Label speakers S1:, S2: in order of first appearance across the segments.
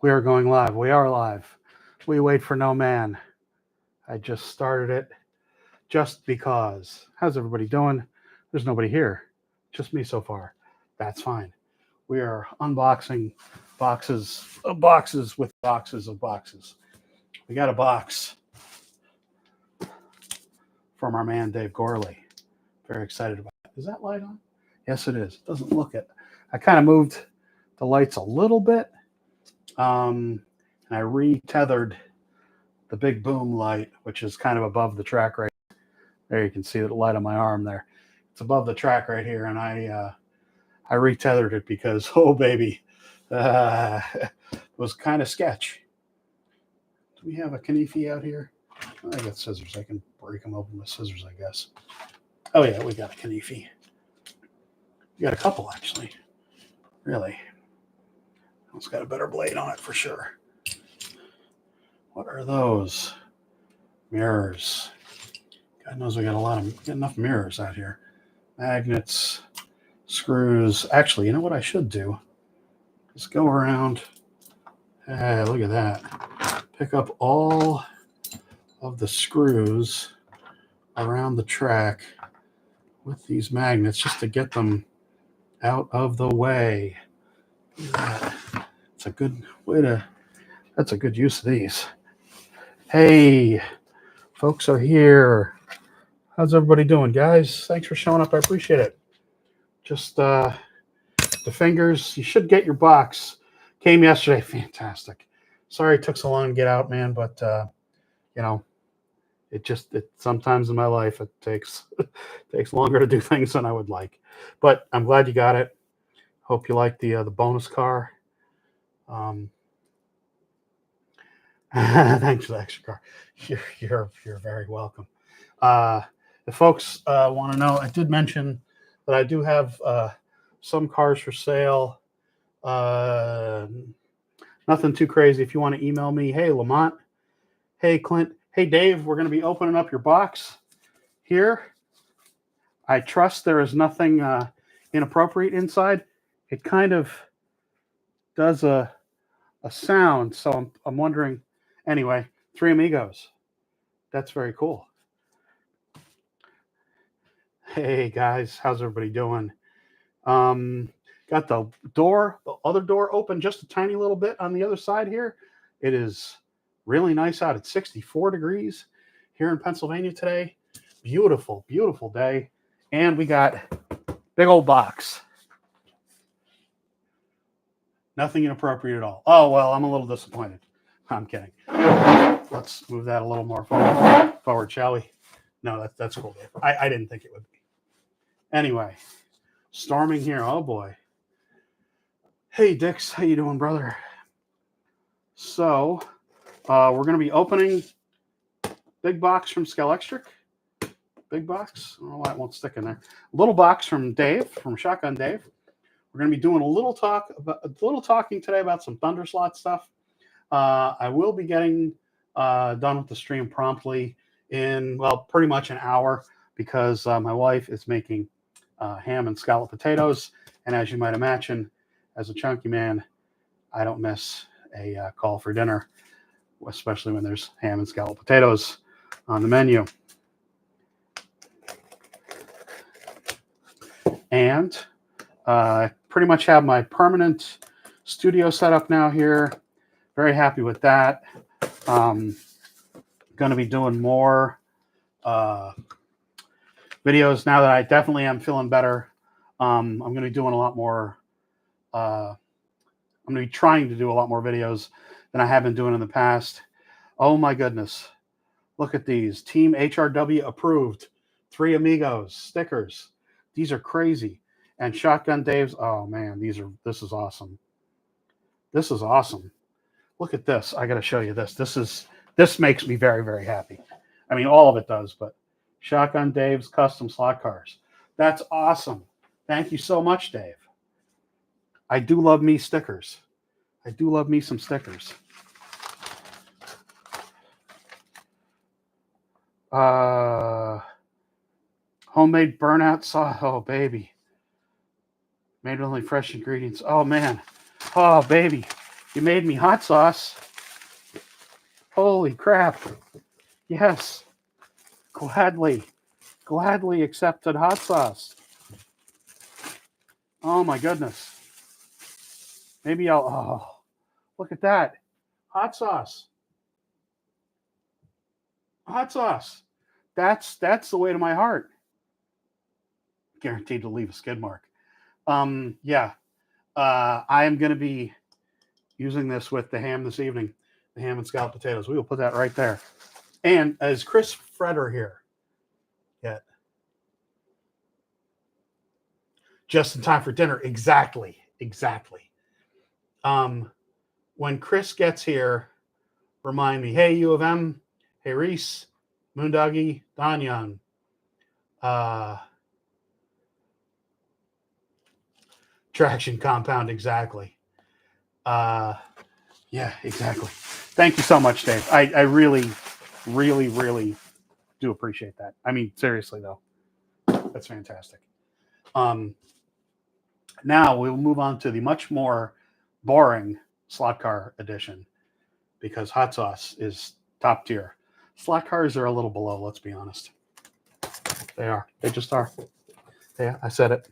S1: We are going live. We are live. We wait for no man. I just started it just because. How's everybody doing? There's nobody here. Just me so far. That's fine. We are unboxing boxes of boxes with boxes of boxes. We got a box from our man Dave Gorley. Very excited about it. Is that light on? Yes, it is. It doesn't look it. I kind of moved the lights a little bit. And I retethered the big boom light, which is kind of above the track right there. You can see the light on my arm there. It's above the track right here, and I retethered it because, oh baby, it was kind of sketch. Do we have a Kanifi out here? I got scissors. I can break them open with scissors, I guess. Oh yeah, we got a Kanifi. We got a couple actually. Really. It's got a better blade on it for sure. What are those? Mirrors. God knows we got enough mirrors out here. Magnets, screws. Actually, you know what I should do? Just go around. Hey, look at that. Pick up all of the screws around the track with these magnets just to get them out of the way. Look at that. It's a good way to, that's a good use of these. Hey, folks are here. How's everybody doing, guys? Thanks for showing up. I appreciate it. Just the fingers. You should get your box. Came yesterday. Fantastic. Sorry it took so long to get out, man, but you know, it sometimes in my life it takes longer to do things than I would like. But I'm glad you got it. Hope you like the bonus car. Thanks for the extra car. You're very welcome. If folks want to know, I did mention that I do have some cars for sale. Nothing too crazy. If you want to email me, hey Lamont, hey Clint, hey Dave, we're going to be opening up your box here. I trust there is nothing inappropriate inside. It kind of does a sound, so I'm wondering. Anyway, Three Amigos. That's very cool. Hey guys, how's everybody doing? Got the other door open just a tiny little bit on the other side here. It is really nice out. It's 64 degrees here in Pennsylvania today. Beautiful, beautiful day. And we got big old box. Nothing inappropriate at all. Oh, well, I'm a little disappointed. I'm kidding. Let's move that a little more forward, shall we? No, that's cool, Dave. I didn't think it would be. Anyway, storming here. Oh, boy. Hey, Dix. How you doing, brother? So, we're going to be opening big box from Scalextric. Big box. I don't know why it won't stick in there. Little box from Dave, from Shotgun Dave. We're going to be doing a little talking today about some Thunder slot stuff. I will be getting done with the stream promptly in, well, pretty much an hour because my wife is making ham and scallop potatoes. And as you might imagine, as a chunky man, I don't miss a call for dinner, especially when there's ham and scallop potatoes on the menu. And I pretty much have my permanent studio set up now here. Very happy with that. Going to be doing more videos now that I definitely am feeling better. I'm going to be doing a lot more. I'm going to be trying to do a lot more videos than I have been doing in the past. Oh my goodness. Look at these. Team HRW approved. Three Amigos stickers. These are crazy. And Shotgun Dave's. Oh man, this is awesome. This is awesome. Look at this. I got to show you this. This makes me very, very happy. I mean, all of it does, but Shotgun Dave's custom slot cars. That's awesome. Thank you so much, Dave. I do love me stickers. I do love me some stickers. Homemade burnout sauce. Oh, baby. Made with only fresh ingredients. Oh, man. Oh, baby. You made me hot sauce. Holy crap. Yes. Gladly accepted hot sauce. Oh my goodness. Maybe oh, look at that. Hot sauce. Hot sauce. That's the way to my heart. Guaranteed to leave a skid mark. Yeah. I am going to be using this with the ham this evening. The ham and scalloped potatoes. We will put that right there. And is Chris Freder here yet? Just in time for dinner. Exactly. When Chris gets here, remind me. Hey, U of M. Hey, Reese. Moondoggy. Don Young. Traction compound. Exactly. Yeah, exactly. Thank you so much, Dave. I really do appreciate that. I mean, seriously though, that's fantastic. Now we'll move on to the much more boring slot car edition because hot sauce is top tier. Slot cars are a little below, let's be honest. They are. They just are. Yeah, I said it.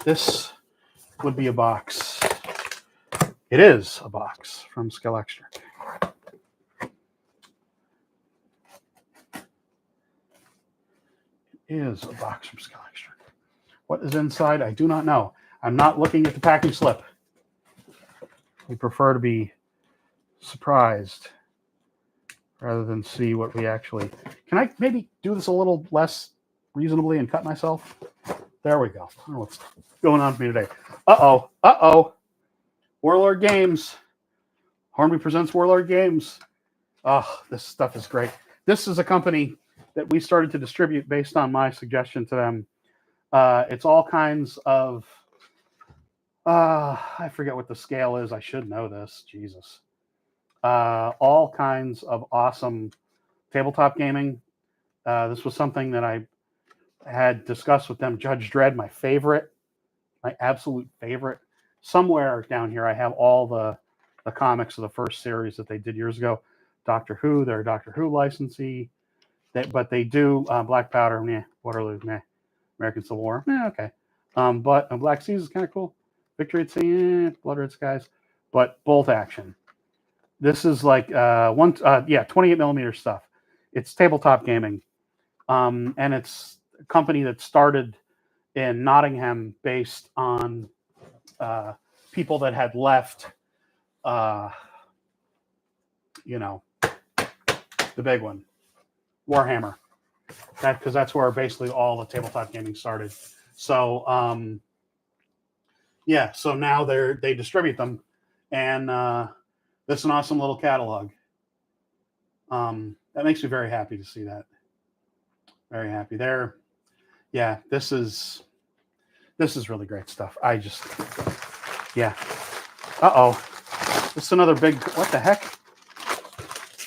S1: This would be a box. It is a box from Scalextric. Is a box from Scalextric. What is inside? I do not know. I'm not looking at the packing slip. We prefer to be surprised rather than see what we actually... Can I maybe do this a little less reasonably and cut myself? There we go. I don't know what's going on for me today. Uh-oh. Warlord Games. Hornby presents Warlord Games. Oh, this stuff is great. This is a company that we started to distribute based on my suggestion to them. It's all kinds of, I forget what the scale is. I should know this. Jesus. All kinds of awesome tabletop gaming. This was something that I had discussed with them. Judge Dredd, my absolute favorite. Somewhere down here, I have all the comics of the first series that they did years ago. Doctor Who, they're a Doctor Who licensee. But they do Black Powder, meh. Waterloo, meh. American Civil War, okay. But Black Seas is kind of cool. Victory at Sea, Blood Red Skies. But Bolt Action. This is like 28 millimeter stuff. It's tabletop gaming, and it's a company that started in Nottingham, based on people that had left. The big one. Warhammer, because that's where basically all the tabletop gaming started. So so now they distribute them, and that's an awesome little catalog. That makes me very happy to see that. Very happy there. Yeah, this is really great stuff. This is another big. What the heck?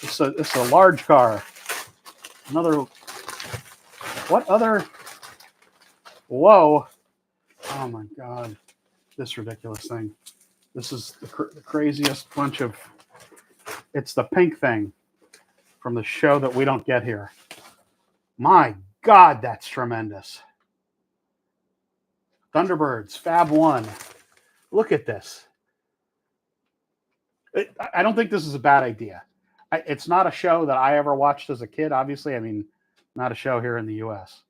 S1: It's a large car. What other? Whoa! Oh my God! This ridiculous thing. This is the craziest bunch of. It's the pink thing from the show that we don't get here. My God, that's tremendous. Thunderbirds, Fab 1. Look at this. I don't think this is a bad idea. It's not a show that I ever watched as a kid, obviously. I mean, not a show here in the U.S.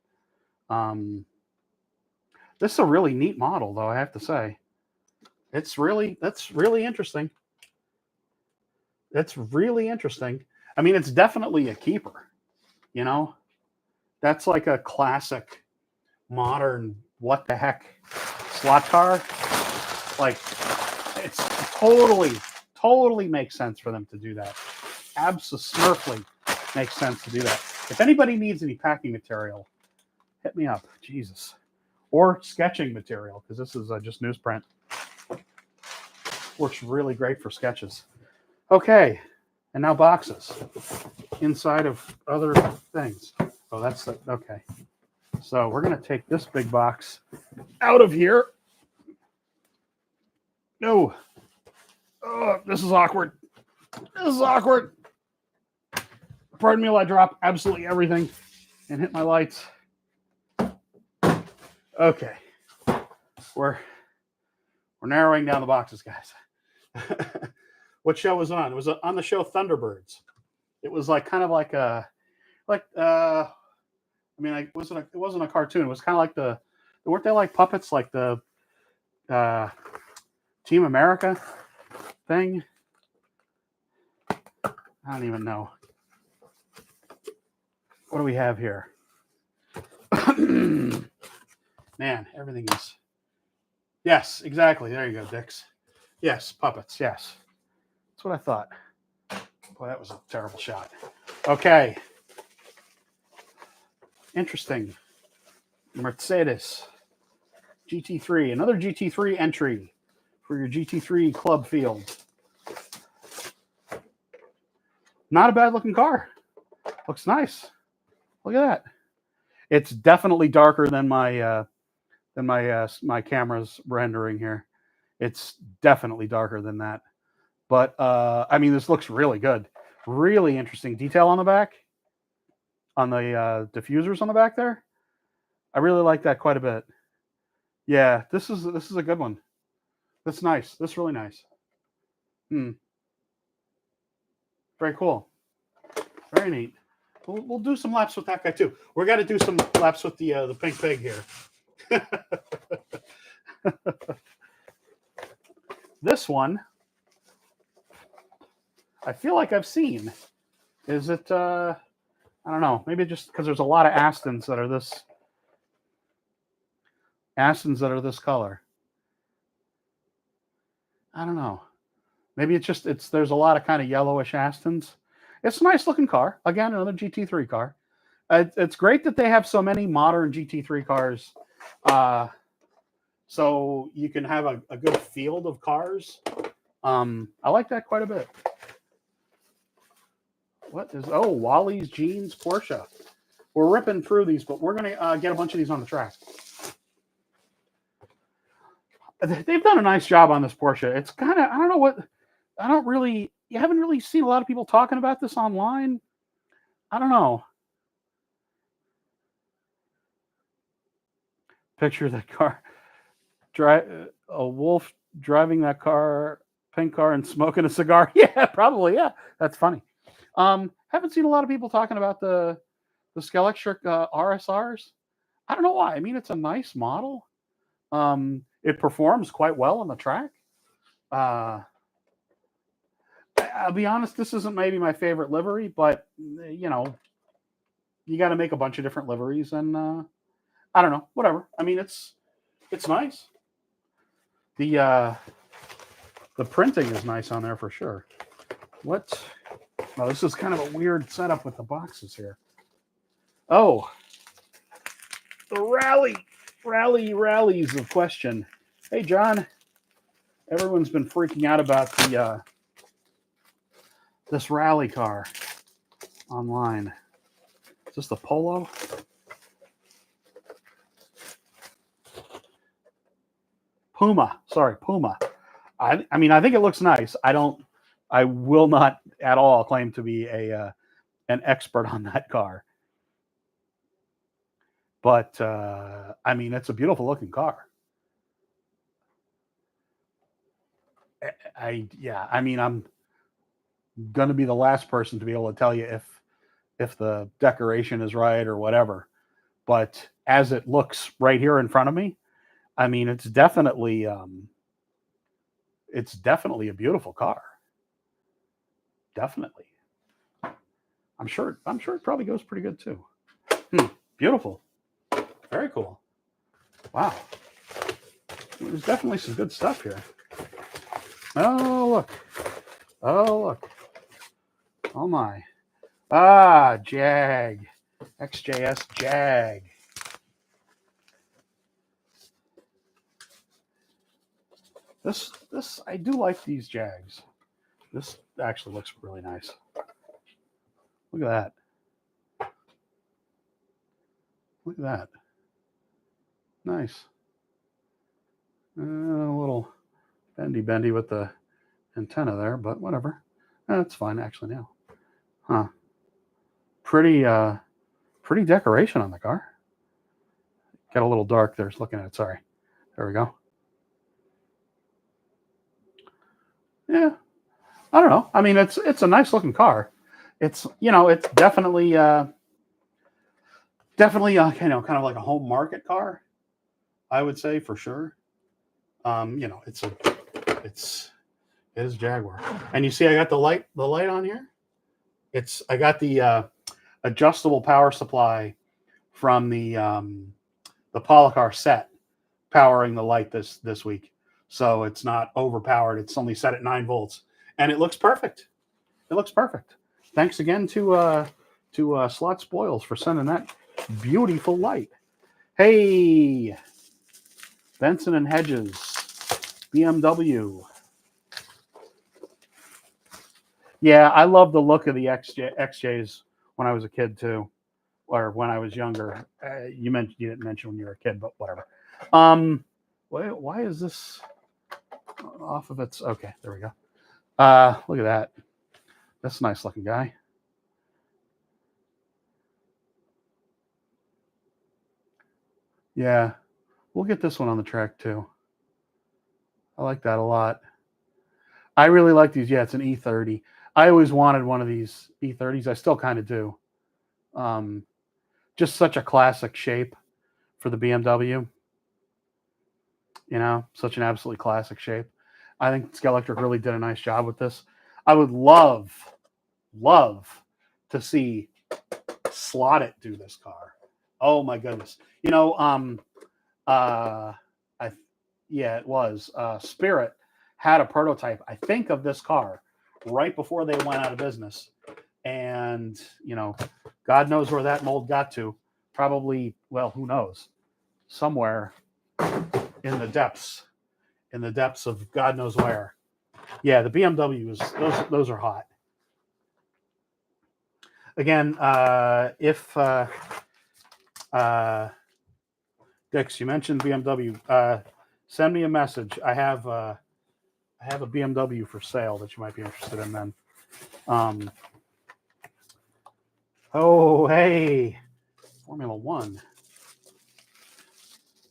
S1: This is a really neat model, though, I have to say. That's really interesting. That's really interesting. I mean, it's definitely a keeper, That's like a classic, modern, what the heck, slot car. Like, it's totally makes sense for them to do that. Absolutely makes sense to do that. If anybody needs any packing material, hit me up. Jesus. Or sketching material, because this is just newsprint. Works really great for sketches. Okay, and now boxes inside of other things. Oh, that's okay. So we're going to take this big box out of here. No. Oh, this is awkward. This is awkward. Pardon me while I drop absolutely everything and hit my lights. Okay. We're narrowing down the boxes, guys. What show was on? It was on the show Thunderbirds. It was like kind of like a I mean, it wasn't a cartoon. It was kind of like weren't they like puppets, like the Team America thing? I don't even know. What do we have here? Man, everything is. Yes, exactly. There you go, Dix. Yes, puppets. Yes, that's what I thought. Boy, that was a terrible shot. Okay. Interesting. Mercedes GT3. Another GT3 entry for your GT3 club field. Not a bad looking car. Looks nice. Look at that. It's definitely darker than my camera's rendering here. It's definitely darker than that. But I mean, this looks really good. Really interesting detail on the back, on the diffusers on the back there. I really like that quite a bit. Yeah, this is a good one. That's nice. That's really nice. Very cool. Very neat. We'll do some laps with that guy too. We're gonna do some laps with the pink pig here. This one, I feel like I've seen. Is it? I don't know. Maybe just because there's a lot of Astons that are this color. I don't know. Maybe there's a lot of kind of yellowish Astons. It's a nice looking car. Again, another GT3 car. It's great that they have so many modern GT3 cars, so you can have a good field of cars. I like that quite a bit. What is? Oh, Wally's Jeans Porsche. We're ripping through these, but we're gonna get a bunch of these on the track. They've done a nice job on this Porsche. It's kind of, I don't know what, you haven't really seen a lot of people talking about this online. I don't know. Picture that car, a wolf driving that car, pink car, and smoking a cigar. Yeah, probably. Yeah, that's funny. Haven't seen a lot of people talking about the Scalextric RSRs. I don't know why. I mean, it's a nice model. It performs quite well on the track. I'll be honest, this isn't maybe my favorite livery, but you know, you got to make a bunch of different liveries, and I don't know, whatever. I mean, it's nice. The printing is nice on there for sure. What? Oh, this is kind of a weird setup with the boxes here. Oh, the rallies of question. Hey, John. Everyone's been freaking out about this rally car online. Is this the Polo? Puma. Sorry, Puma. I mean, I think it looks nice. I will not at all claim to be an expert on that car. But I mean, it's a beautiful looking car. I mean, I'm gonna be the last person to be able to tell you if the decoration is right or whatever. But as it looks right here in front of me, I mean, it's definitely a beautiful car. Definitely. I'm sure it probably goes pretty good too. Beautiful. Very cool. Wow. There's definitely some good stuff here. Oh, look. Oh my. Jag. XJS Jag. This I do like these Jags. This actually looks really nice. Look at that. Look at that. Nice. A little bendy with the antenna there, but whatever. That's fine actually now. Huh. Pretty decoration on the car. Got a little dark there looking at it. Sorry. There we go. Yeah. I don't know. I mean, it's a nice looking car. It's, it's definitely kind of like a home market car, I would say for sure. It is Jaguar. And you see I got the light on here. I got the adjustable power supply from the Polycar set powering the light this week. So it's not overpowered. It's only set at 9 volts. And it looks perfect. It looks perfect. Thanks again to Slot Spoils for sending that beautiful light. Hey, Benson and Hedges, BMW. Yeah, I love the look of the XJs when I was a kid too, or when I was younger. You didn't mention when you were a kid, but whatever. Why is this off of its? Okay, there we go. Look at that. That's a nice looking guy. Yeah, we'll get this one on the track too. I like that a lot. I really like these. Yeah, it's an E30. I always wanted one of these E30s. I still kind of do. Just such a classic shape for the BMW. Such an absolutely classic shape. I think Scalextric really did a nice job with this. I would love to see Slot It do this car. Oh my goodness. It was Spirit had a prototype, I think, of this car right before they went out of business. And, God knows where that mold got to. Probably, well, who knows? Somewhere in the depths of God knows where. Yeah, the BMW those are hot. Again, if Dix, you mentioned BMW, send me a message. I have a BMW for sale that you might be interested in then. Oh, hey, Formula One.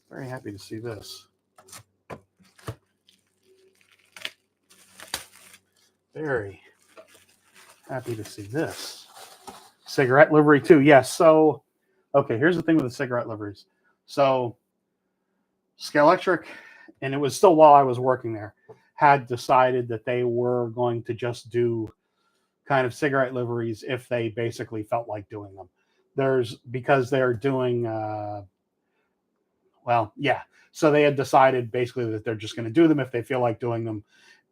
S1: Very happy to see this. Very happy to see this. Cigarette livery too. Yes. So, okay, here's the thing with the cigarette liveries. So, Scalextric, and it was still while I was working there, had decided that they were going to just do kind of cigarette liveries if they basically felt like doing them. Because they're doing, so they had decided basically that they're just going to do them if they feel like doing them.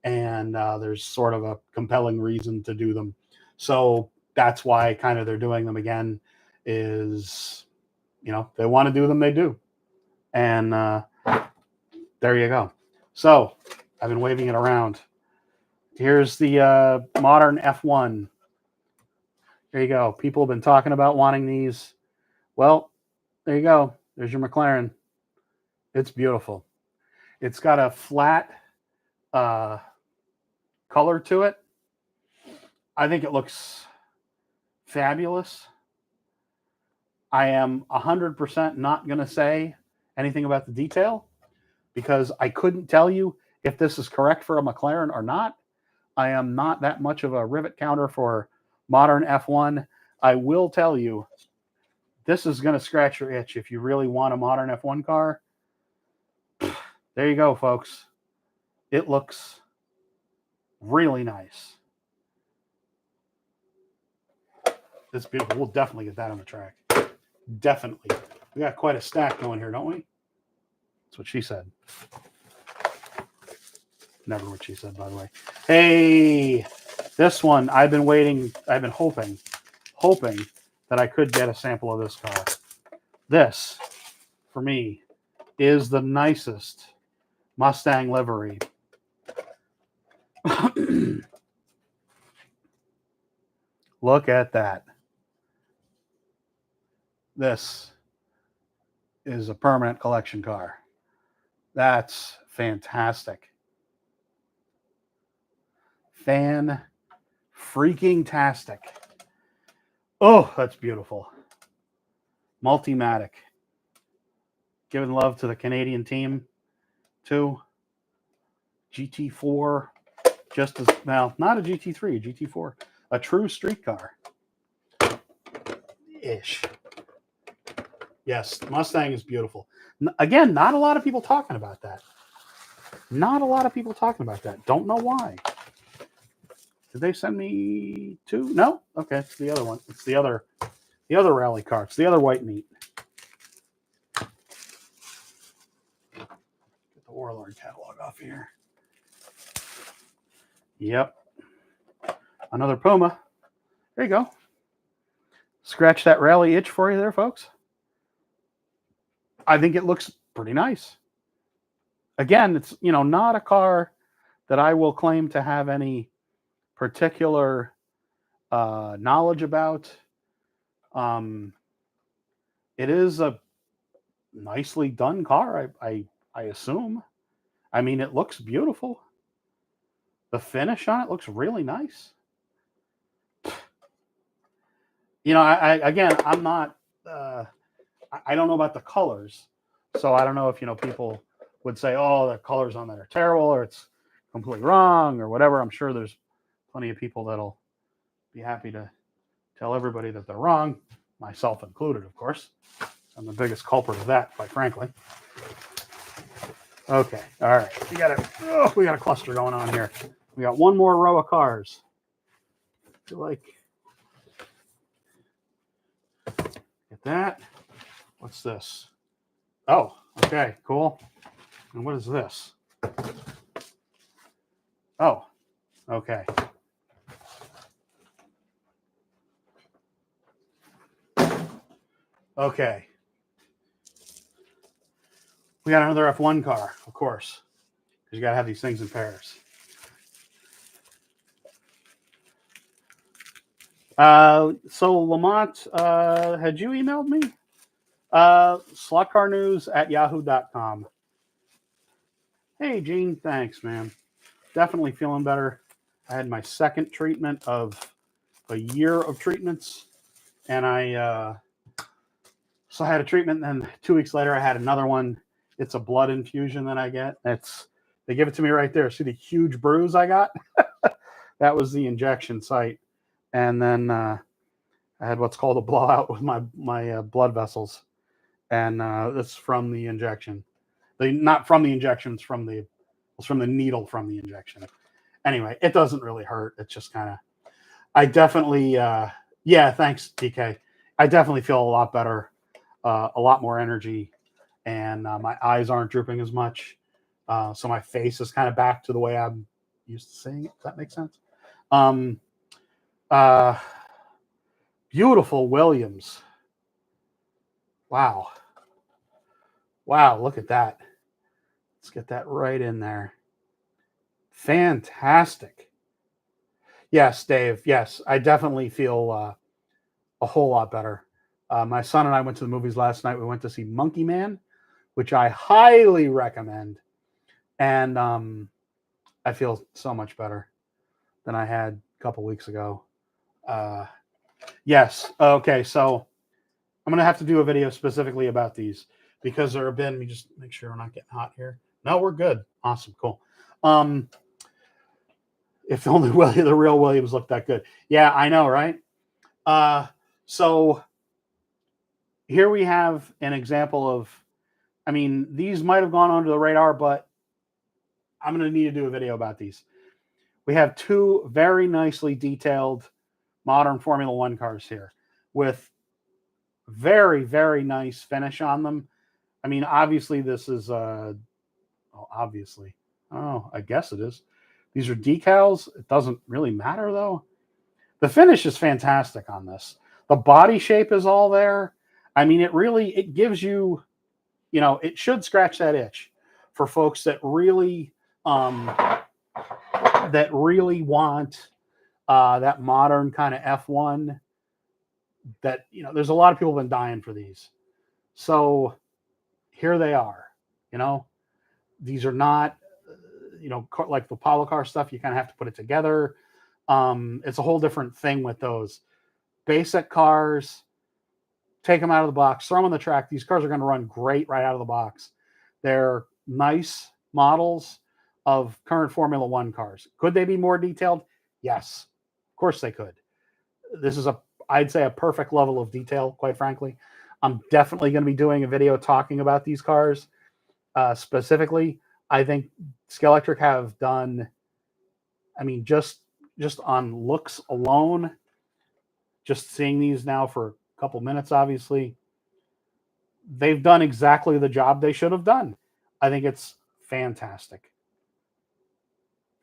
S1: And there's sort of a compelling reason to do them. So that's why kind of they're doing them again is, they want to do them, they do. And there you go. So I've been waving it around. Here's the modern F1. There you go. People have been talking about wanting these. Well, there you go. There's your McLaren. It's beautiful. It's got a flat color to it. I think it looks fabulous. I am 100% not going to say anything about the detail because I couldn't tell you if this is correct for a McLaren or not. I am not that much of a rivet counter for modern F1. I will tell you, this is going to scratch your itch if you really want a modern F1 car. There you go, folks. It looks really nice. It's beautiful. We'll definitely get that on the track. Definitely. We got quite a stack going here, don't we? That's what she said. Never what she said, by the way. Hey, this one, I've been hoping that I could get a sample of this car. This, for me, is the nicest Mustang livery. Look at that. This is a permanent collection car. That's fantastic. fan-freaking-tastic. Oh, that's beautiful. Multimatic. Giving love to the Canadian team, too. GT4, just as, well, not a GT3, a GT4. A true street car. Ish. Yes, Mustang is beautiful. Again, not a lot of people talking about that. Not a lot of people talking about that. Don't know why. Did they send me two? No? Okay, it's the other one. It's the other rally car. It's the other white meat. Get the Warlord catalog off here. Yep. Another Puma. There you go. Scratch that rally itch for you there, folks. I think it looks pretty nice. Again, it's, you know, not a car that I will claim to have any particular knowledge about. It is a nicely done car, I assume. I mean, it looks beautiful. The finish on it looks really nice. You know, I'm not, I don't know about the colors. So I don't know if, you know, people would say, oh, the colors on that are terrible or it's completely wrong or whatever. I'm sure there's plenty of people that'll be happy to tell everybody that they're wrong, myself included, of course. I'm the biggest culprit of that, quite frankly. Okay, all right. We got a cluster going on here. We got one more row of cars. I feel like, get that. What's this? Oh, okay, cool. And what is this? Oh, okay. Okay. We got another F1 car, of course, because you got to have these things in pairs. So Lamont, had you emailed me? Slotcarnews@yahoo.com. Hey, Gene, thanks, man. Definitely feeling better. I had my second treatment of a year of treatments, and so I had a treatment, and then 2 weeks later I had another one. It's a blood infusion that I get. They give it to me right there. See the huge bruise I got? That was the injection site. And then I had what's called a blowout with my blood vessels. And that's from the injection. Not from the injection, it's from the needle from the injection. Anyway, it doesn't really hurt. It's just kind of, I definitely, yeah, thanks, DK. I definitely feel a lot better, a lot more energy, and my eyes aren't drooping as much. So my face is kind of back to the way I'm used to seeing it. Does that make sense? Beautiful Williams. Wow. Wow, look at that. Let's get that right in there. Fantastic. Yes, Dave. Yes, I definitely feel a whole lot better. My son and I went to the movies last night. We went to see Monkey Man, which I highly recommend. And I feel so much better than I had a couple weeks ago. Yes. Okay. So I'm going to have to do a video specifically about these because there have been, let me just make sure we're not getting hot here. No, we're good. Awesome. Cool. If only the real Williams looked that good. Yeah, I know, right? So here we have an example of, I mean, these might have gone under the radar, but I'm going to need to do a video about these. We have two very nicely detailed modern Formula One cars here with very, very nice finish on them. I mean, obviously this is, obviously, oh, I guess it is. These are decals. It doesn't really matter though. The finish is fantastic on this. The body shape is all there. I mean, it gives you, you know, it should scratch that itch for folks that really want that modern kind of F1 that, you know, there's a lot of people been dying for these. So here they are, you know, these are not, like the Apollo car stuff, you kind of have to put it together. It's a whole different thing with those basic cars. Take them out of the box, throw them on the track. These cars are going to run great right out of the box. They're nice models of current Formula One cars. Could they be more detailed? Yes, of course they could. This is I'd say a perfect level of detail, quite frankly. I'm definitely going to be doing a video talking about these cars specifically. I think Scalextric have done, I mean, just on looks alone, just seeing these now for a couple minutes, obviously, they've done exactly the job they should have done. I think it's fantastic.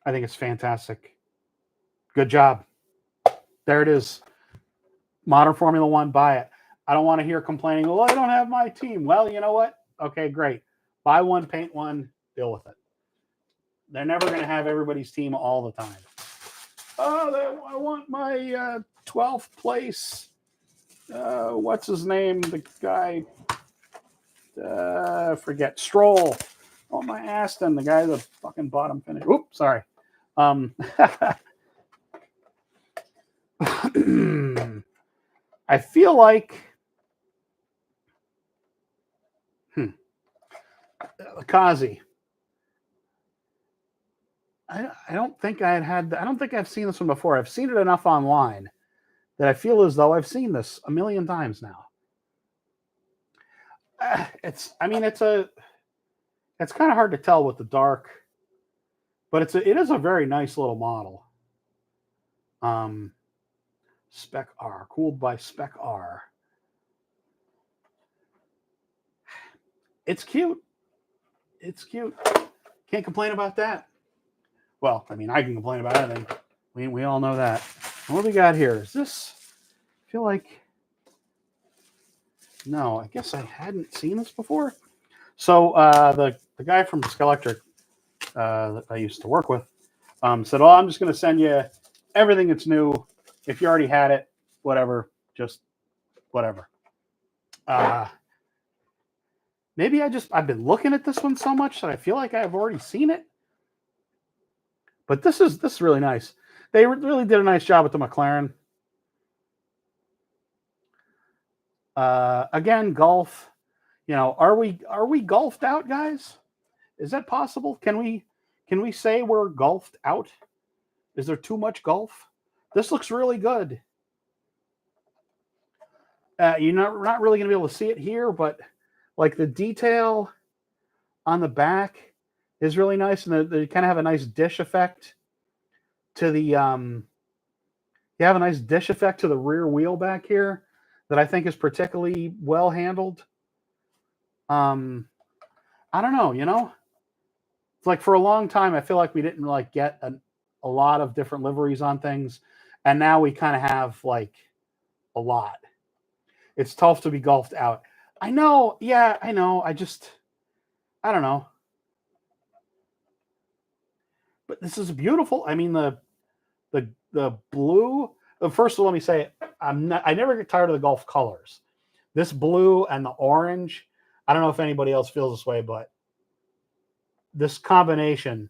S1: I think it's fantastic. Good job. There it is. Modern Formula One, buy it. I don't want to hear complaining, well, I don't have my team. Well, you know what? Okay, great. Buy one, paint one, deal with it. They're never going to have everybody's team all the time. Oh, I want my 12th place. What's his name? The guy, forget, Stroll. Oh, my Aston, the guy that fucking bottom finish. Oops, sorry. I feel like Kazi. I don't think I don't think I've seen this one before. I've seen it enough online that I feel as though I've seen this a million times now. It's kind of hard to tell with the dark, but it is a very nice little model. Spec R, cooled by Spec R. It's cute. It's cute. Can't complain about that. Well, I mean, I can complain about anything. We all know that. What do we got here? Is this? I feel like. No, I guess I hadn't seen this before. So the guy from Scalextric that I used to work with said, "Oh, I'm just going to send you everything that's new. If you already had it, whatever, just whatever." Maybe I've been looking at this one so much that I feel like I've already seen it. But this is really nice. They really did a nice job with the McLaren. Again, golf. Are we golfed out, guys? Is that possible? Can we say we're golfed out? Is there too much golf? This looks really good. You're not really going to be able to see it here, but like the detail on the back is really nice, and they kind of have a nice dish effect to the you have a nice dish effect to the rear wheel back here that I think is particularly well handled. I don't know, it's like for a long time I feel like we didn't like get a lot of different liveries on things, and now we kind of have like a lot. It's tough to be golfed out. I know, yeah, I know. I don't know. But this is beautiful. I mean, the blue. First of all, let me say, I never get tired of the golf colors. This blue and the orange. I don't know if anybody else feels this way, but this combination,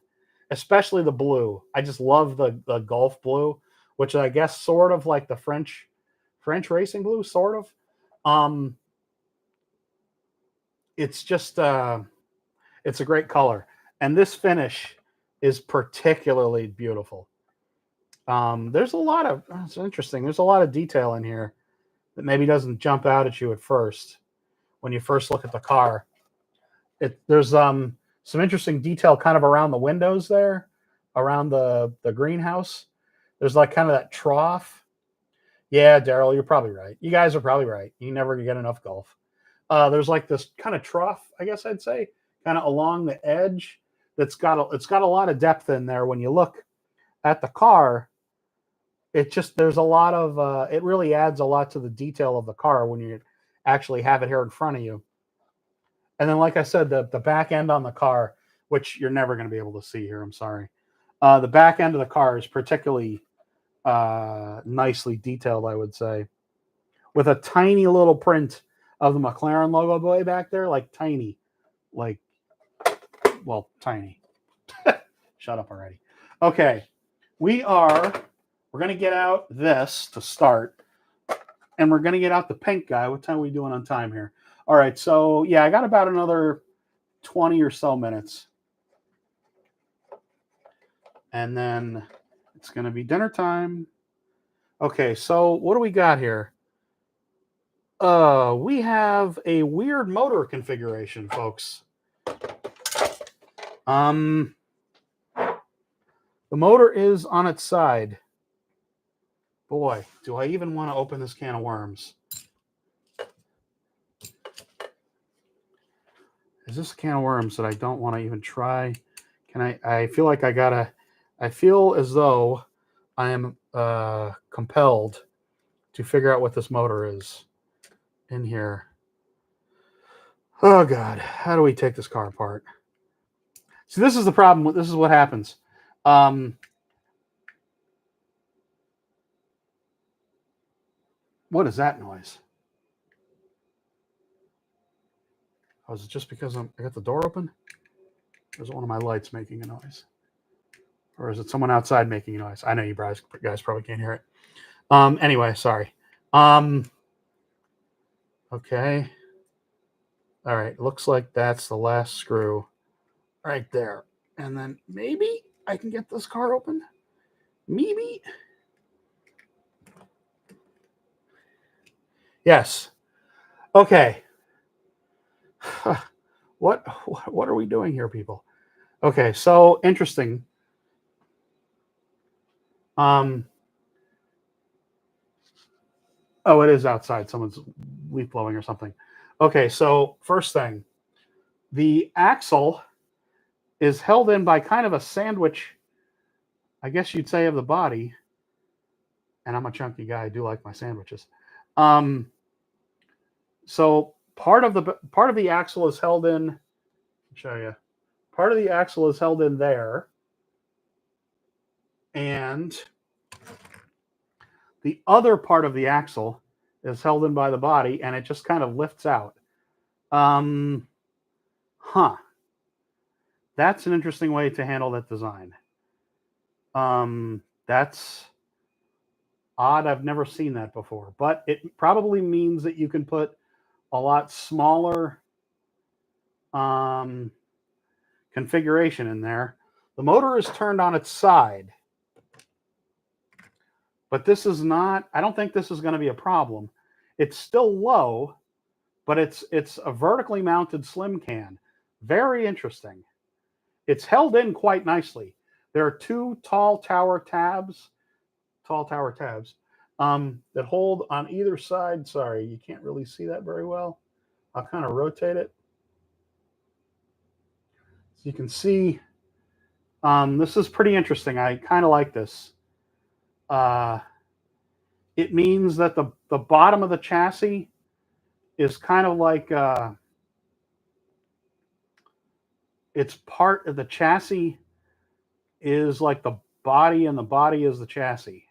S1: especially the blue, I just love the golf blue, which I guess sort of like the French racing blue, sort of. It's just it's a great color, and this finish is particularly beautiful. There's a lot of it's interesting. There's a lot of detail in here that maybe doesn't jump out at you at first when you first look at the car. There's some interesting detail kind of around the windows there, around the greenhouse. There's like kind of that trough. Yeah, Daryl, you're probably right. You guys are probably right. You never get enough golf. There's like this kind of trough, I guess I'd say, kind of along the edge. It's got a lot of depth in there. When you look at the car, there's a lot of it really adds a lot to the detail of the car when you actually have it here in front of you. And then, like I said, the back end on the car, which you're never going to be able to see here. I'm sorry. The back end of the car is particularly nicely detailed, I would say, with a tiny little print of the McLaren logo way back there, like tiny, tiny. Shut up already. Okay, we're going to get out this to start, and we're going to get out the pink guy. What time are we doing on time here? All right, so yeah, I got about another 20 or so minutes. And then it's going to be dinner time. Okay, so what do we got here? We have a weird motor configuration, folks. The motor is on its side. Boy, do I even want to open this can of worms. Is this a can of worms that I don't want to even try? I feel like I feel as though I am compelled to figure out what this motor is in here. Oh God, how do we take this car apart? See, this is the problem. This is what happens. What is that noise? Oh, is it just because I got the door open? Or is it one of my lights making a noise? Or is it someone outside making a noise? I know you guys probably can't hear it. Anyway, sorry. Okay. All right. Looks like that's the last screw right there. And then maybe I can get this car open. Maybe. Yes. Okay. What are we doing here, people? Okay, so interesting. Oh, it is outside. Someone's leaf blowing or something. Okay, so first thing, the axle is held in by kind of a sandwich, I guess you'd say, of the body. And I'm a chunky guy. I do like my sandwiches. So part of the axle is held in. I'll show you. Part of the axle is held in there, and the other part of the axle is held in by the body, and it just kind of lifts out. That's an interesting way to handle that design. That's odd. I've never seen that before, but it probably means that you can put a lot smaller configuration in there. The motor is turned on its side, but this is not, I don't think this is going to be a problem. It's still low, but it's a vertically mounted slim can. Very interesting. It's held in quite nicely. There are two tall tower tabs that hold on either side. Sorry, you can't really see that very well. I'll kind of rotate it. So you can see, this is pretty interesting. I kind of like this. It means that the bottom of the chassis is kind of like, it's part of the chassis is like the body, and the body is the chassis.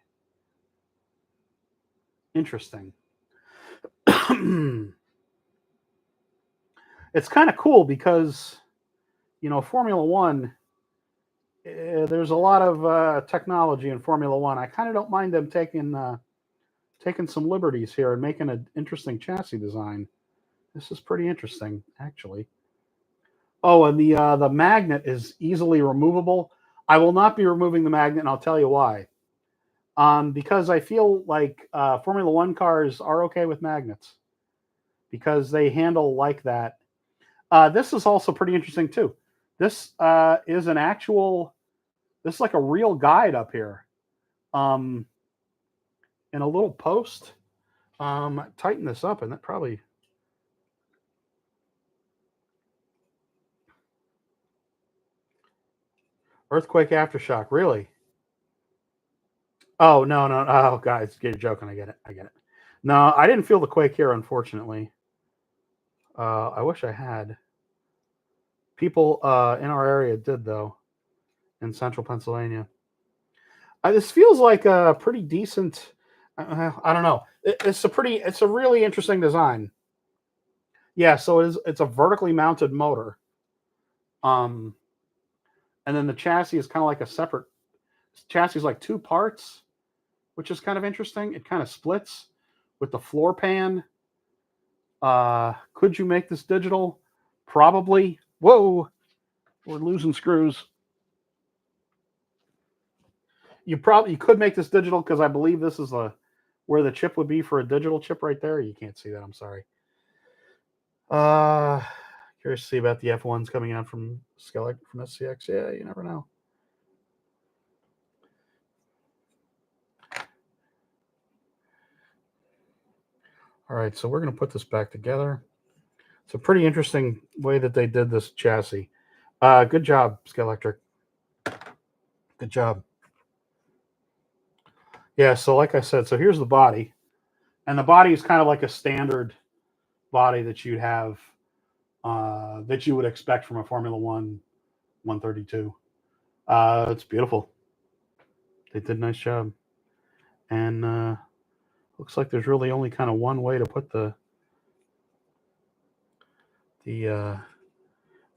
S1: Interesting. It's kind of cool because, Formula One, there's a lot of technology in Formula One. I kind of don't mind them taking some liberties here and making an interesting chassis design. This is pretty interesting, actually. Oh, and the magnet is easily removable. I will not be removing the magnet, and I'll tell you why. Because I feel like Formula One cars are okay with magnets because they handle like that. This is also pretty interesting too. This is an actual. This is like a real guide up here, in a little post. Tighten this up, and that probably. Earthquake aftershock, really? Oh, no. Oh, guys, you're joking. I get it. No, I didn't feel the quake here, unfortunately. I wish I had. People in our area did, though, in central Pennsylvania. This feels like a pretty decent. I don't know. It's a really interesting design. Yeah, so it's a vertically mounted motor. And then the chassis is kind of like a separate chassis, is like two parts, which is kind of interesting. It kind of splits with the floor pan. Could you make this digital? Probably. Whoa, we're losing screws. You could make this digital because I believe this is where the chip would be for a digital chip right there. You can't see that. I'm sorry. Curious to see about the F1s coming out from SCX. Yeah, you never know. All right, so we're going to put this back together. It's a pretty interesting way that they did this chassis. Good job, Scalextric. Good job. Yeah, so like I said, so here's the body. And the body is kind of like a standard body that you'd have, that you would expect from a Formula One 132. It's beautiful. They did a nice job. And looks like there's really only kind of one way to put the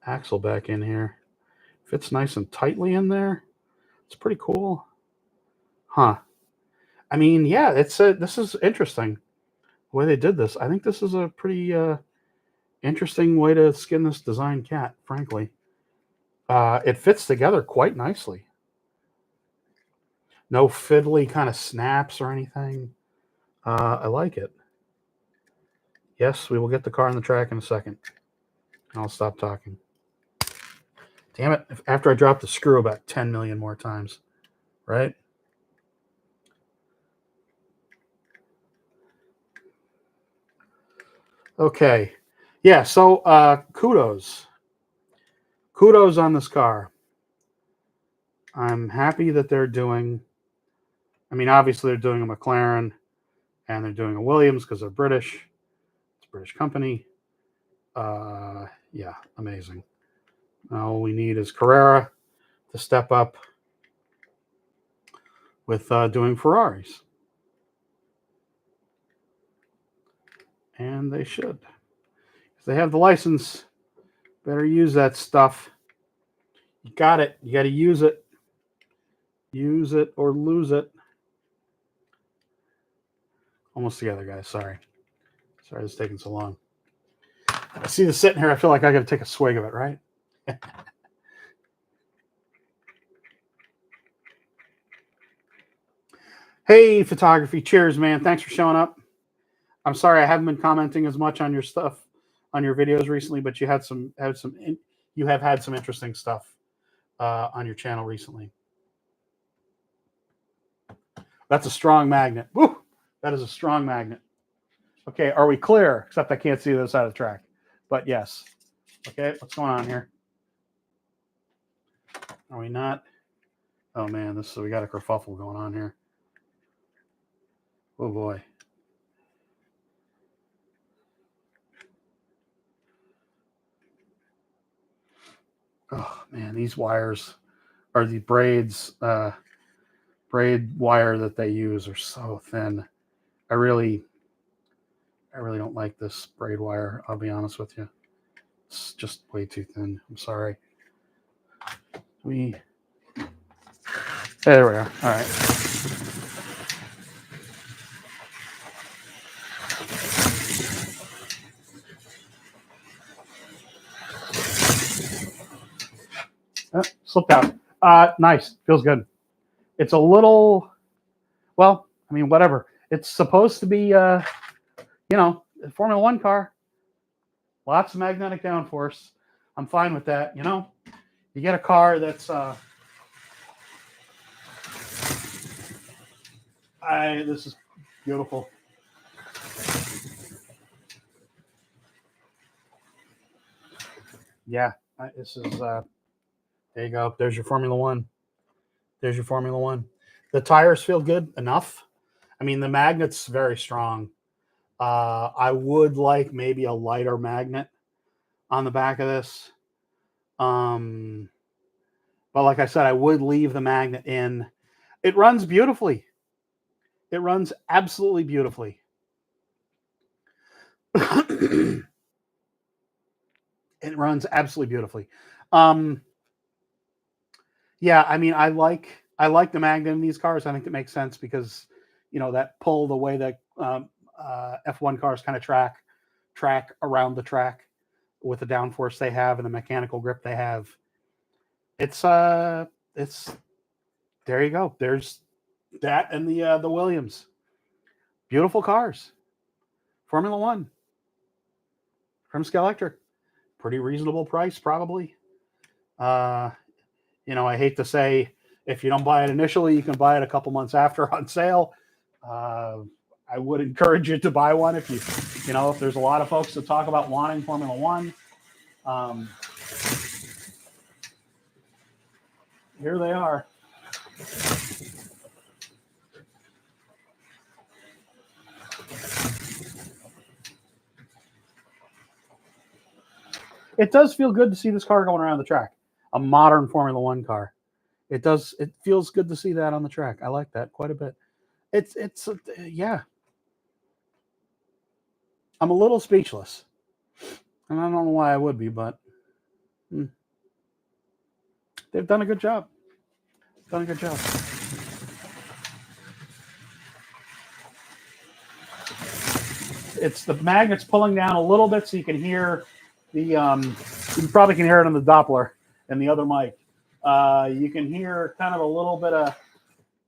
S1: axle back in here. Fits nice and tightly in there. It's pretty cool. Huh. I mean, yeah, this is interesting the way they did this. I think this is a pretty interesting way to skin this design cat, frankly. It fits together quite nicely. No fiddly kind of snaps or anything. I like it. Yes, we will get the car on the track in a second. I'll stop talking. Damn it. After I drop the screw about 10 million more times, right? Okay. Yeah, so kudos. Kudos on this car. I'm happy that they're doing, I mean, obviously they're doing a McLaren and they're doing a Williams because they're British. It's a British company. Yeah, amazing. All we need is Carrera to step up with doing Ferraris. And they should. If they have the license, better use that stuff. You got it. You got to use it. Use it or lose it. Almost together, guys. Sorry. Sorry it's taking so long. I see this sitting here. I feel like I got to take a swig of it, right? Hey, photography. Cheers, man. Thanks for showing up. I'm sorry I haven't been commenting as much on your stuff, on your videos recently, but you have had some interesting stuff on your channel recently. That's a strong magnet. Woo! That is a strong magnet. Okay, are we clear? Except I can't see the other side of the track. But yes. Okay, what's going on here? Are we not? Oh man, we got a kerfuffle going on here. Oh boy. Oh man, these wires are the braid wire that they use are so thin. I really don't like this braid wire. I'll be honest with you. It's just way too thin. I'm sorry. There we are. All right. Slipped out. Nice. Feels good. It's a little, well, I mean, whatever. It's supposed to be, a Formula One car. Lots of magnetic downforce. I'm fine with that. You get a car that's, this is beautiful. Yeah, this is, there you go. There's your Formula One. There's your Formula One. The tires feel good enough. I mean, the magnet's very strong. I would like maybe a lighter magnet on the back of this. But like I said, I would leave the magnet in. It runs beautifully. It runs absolutely beautifully. It runs absolutely beautifully. Yeah, I mean, I like the magnet in these cars. I think it makes sense because, that pull, the way that F1 cars kind of track around the track with the downforce they have and the mechanical grip they have. It's there you go. There's that and the Williams. Beautiful cars. Formula One from Scalextric. Pretty reasonable price, probably. Uh, I hate to say, if you don't buy it initially, you can buy it a couple months after on sale. Uh, I would encourage you to buy one if if there's a lot of folks that talk about wanting Formula One. Um, Here they are. It does feel good to see this car going around the track. A modern Formula One car. It does. It feels good to see that on the track. I like that quite a bit. Yeah. I'm a little speechless, and I don't know why I would be, but they've done a good job. Done a good job. It's the magnets pulling down a little bit, so you can hear the. You probably can hear it on the Doppler and the other mic. You can hear kind of a little bit of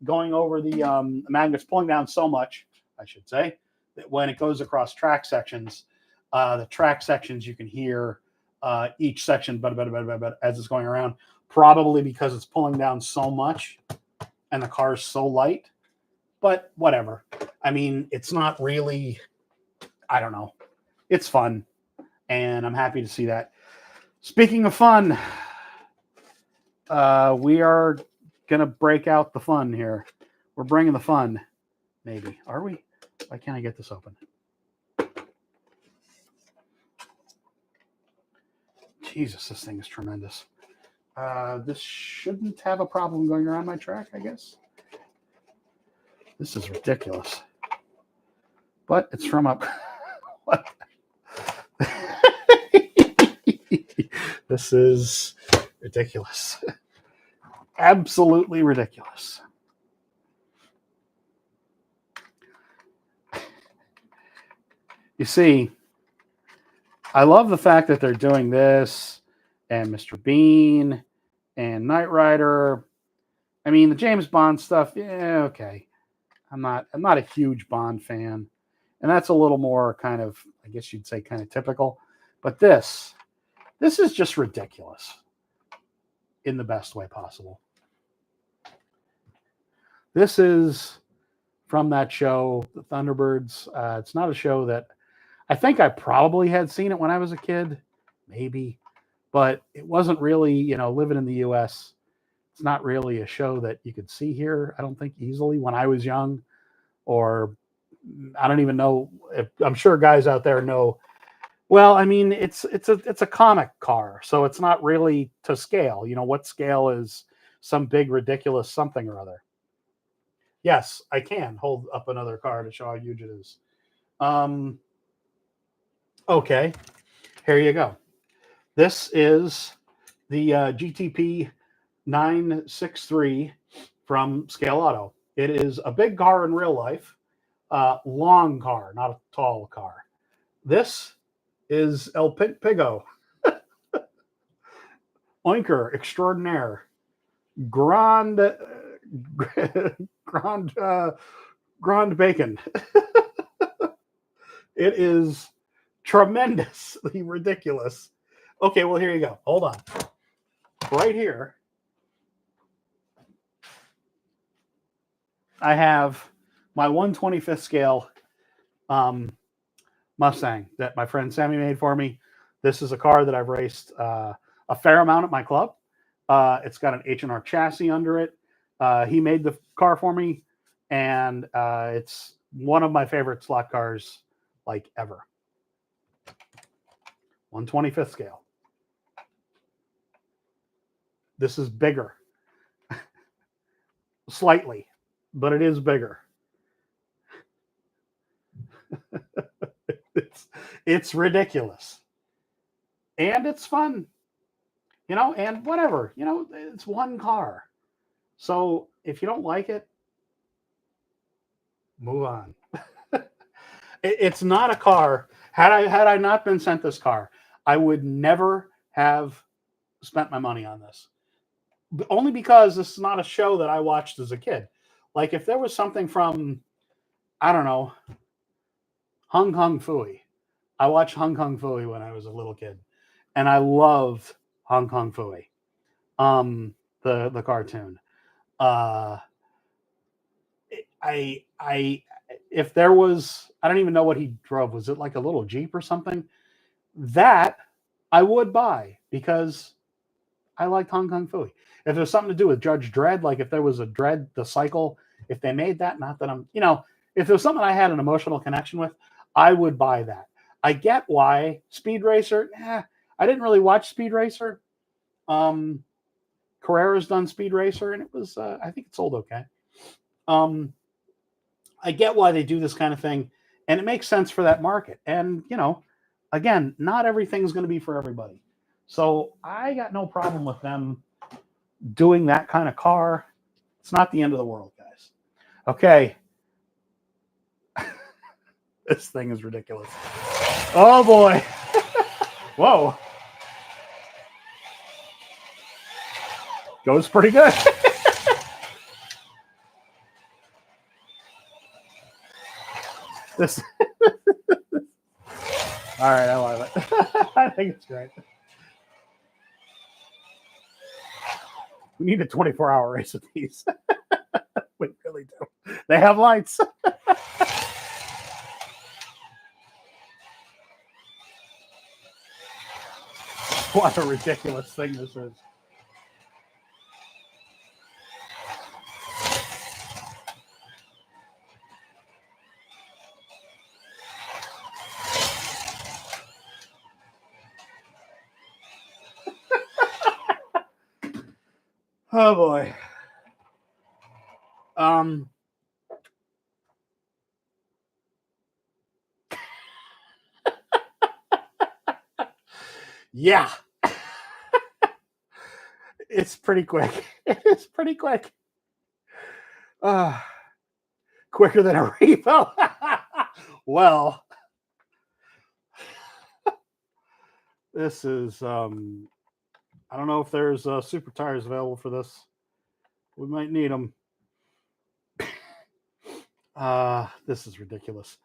S1: going over the magnets pulling down so much, I should say, that when it goes across track sections, the track sections you can hear each section but as it's going around, probably because it's pulling down so much and the car's so light. But whatever. I mean, it's not really, I don't know. It's fun, and I'm happy to see that. Speaking of fun, we are going to break out the fun here. We're bringing the fun, maybe. Are we? Why can't I get this open? Jesus, this thing is tremendous. This shouldn't have a problem going around my track, I guess. This is ridiculous. But it's from up. What? This is ridiculous. Absolutely ridiculous. You see, I love the fact that they're doing this and Mr. Bean and Knight Rider. I mean, the James Bond stuff, yeah, okay. I'm not a huge Bond fan. And that's a little more kind of, I guess you'd say, kind of typical. But this is just ridiculous in the best way possible. This is from that show, the Thunderbirds. It's not a show that I think I probably had seen it when I was a kid, maybe, but it wasn't really, living in the U.S. It's not really a show that you could see here, I don't think, easily when I was young, or I don't even know. I'm sure guys out there know. Well, I mean, it's a comic car, so it's not really to scale. What scale is some big ridiculous something or other? Yes, I can hold up another car to show how huge it is. Okay, here you go. This is the GTP 963 from Scale Auto. It is a big car in real life, long car, not a tall car. This is El Pigo, Oinker Extraordinaire, Grand Bacon. It is tremendously ridiculous. Okay, well, here you go. Hold on. Right here, I have my 1/25th scale Mustang that my friend Sammy made for me. This is a car that I've raced a fair amount at my club. It's got an H&R chassis under it. He made the car for me, and it's one of my favorite slot cars, like, ever. 1/25th scale. This is bigger. Slightly, but it is bigger. It's ridiculous. And it's fun. And whatever. It's one car. So if you don't like it, move on. It's not a car. Had I not been sent this car, I would never have spent my money on this. Only because this is not a show that I watched as a kid. Like if there was something from, I don't know, Hung Hung Fooey. I watched Hung Hung Fooey when I was a little kid, and I loved Hung Hung Fooey, the cartoon. Uh, I if there was, I don't even know what he drove. Was it like a little Jeep or something? That I would buy because I liked Hong Kong Philly. If there's something to do with Judge Dredd, like if there was a Dredd, the cycle, if they made that, not that I'm, if there was something I had an emotional connection with, I would buy that. I get why Speed Racer. I didn't really watch Speed Racer. Carrera's done Speed Racer, and it was, I think it sold okay. I get why they do this kind of thing, and it makes sense for that market. And, again, not everything's going to be for everybody. So I got no problem with them doing that kind of car. It's not the end of the world, guys. Okay. This thing is ridiculous. Oh, boy. Whoa. Goes pretty good. This. All right, I love it. I think it's great. We need a 24-hour race with these. We really do. They have lights. What a ridiculous thing this is. Oh boy. Yeah. It's pretty quick. It's pretty quick. Quicker than a repo. Well, this is, I don't know if there's super tires available for this. We might need them. This is ridiculous.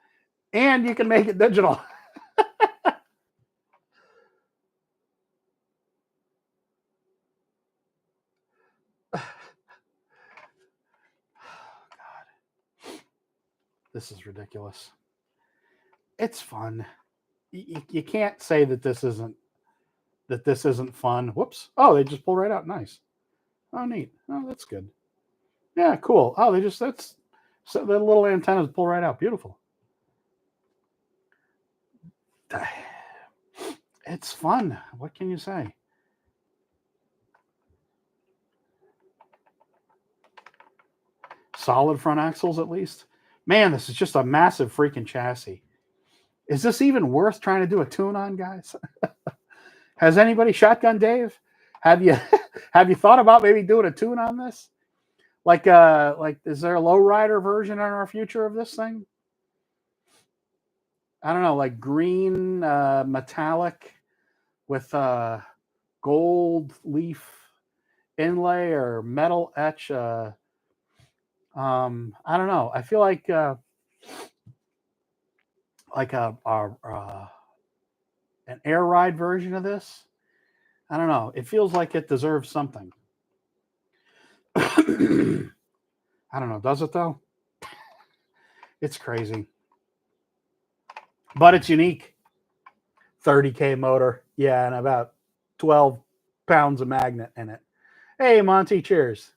S1: And you can make it digital. This is ridiculous. It's fun. You can't say that this isn't fun. Whoops. Oh, they just pull right out. Nice. Oh, neat. Oh, that's good. Yeah, cool. Oh, so the little antennas pull right out. Beautiful. It's fun. What can you say? Solid front axles, at least. Man, this is just a massive freaking chassis. Is this even worth trying to do a tune on, guys? Has anybody, Shotgun Dave? Have you thought about maybe doing a tune on this? Like is there a lowrider version in our future of this thing? I don't know, like green metallic with gold leaf inlay or metal etch. I don't know. I feel like a an air ride version of this. I don't know. It feels like it deserves something. I don't know. Does it though? It's crazy, but it's unique. 30K motor, yeah, and about 12 pounds of magnet in it. Hey, Monty, cheers.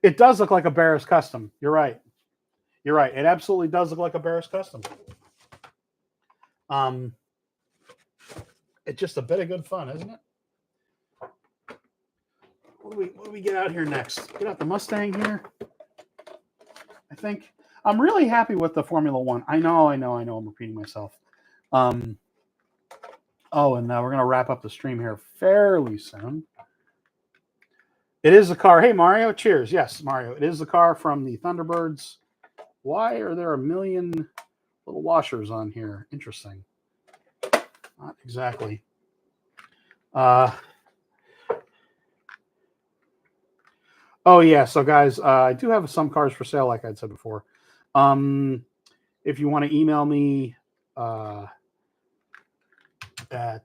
S1: It does look like a Barris Custom. You're right. You're right. It absolutely does look like a Barris Custom. It's just a bit of good fun, isn't it? What do we get out here next? Get out the Mustang here. I think I'm really happy with the Formula One. I know. I'm repeating myself. And we're gonna wrap up the stream here fairly soon. It is the car. Hey, Mario. Cheers. Yes, Mario. It is the car from the Thunderbirds. Why are there a million little washers on here? Interesting. Not exactly. Oh, yeah. So, guys, I do have some cars for sale, like I said before. If you want to email me and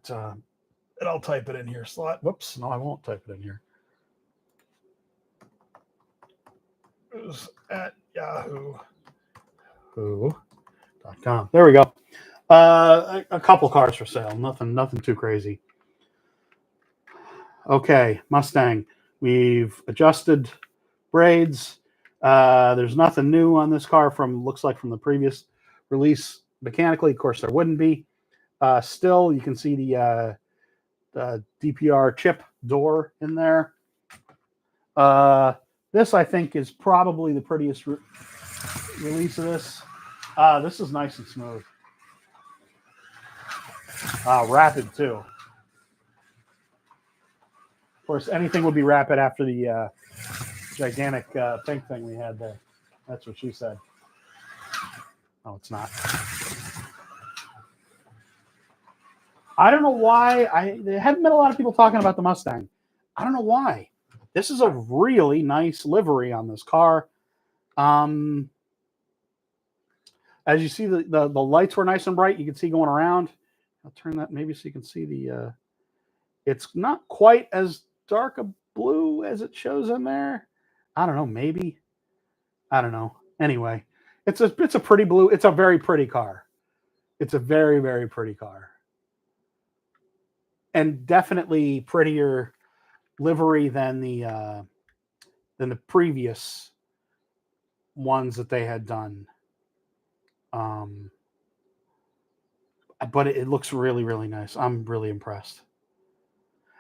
S1: I'll type it in here. Slot. Whoops. No, I won't type it in here. At yahoo.com. There we go. A couple cars for sale. Nothing too crazy. Okay, Mustang. We've adjusted braids. There's nothing new on this car looks like from the previous release. Mechanically, of course, there wouldn't be. Still, you can see the DPR chip door in there. This, I think, is probably the prettiest release of this. This is nice and smooth. Rapid, too. Of course, anything would be rapid after the gigantic pink thing we had there. That's what she said. Oh, it's not. I don't know why. There haven't been a lot of people talking about the Mustang. I don't know why. This is a really nice livery on this car. As you see, the lights were nice and bright. You can see going around. I'll turn that maybe so you can see the. It's not quite as dark a blue as it shows in there. I don't know. Maybe. I don't know. Anyway, it's a pretty blue. It's a very pretty car. It's a very, very pretty car. And definitely prettier livery than the previous ones that they had done. But it looks really, really nice. I'm really impressed.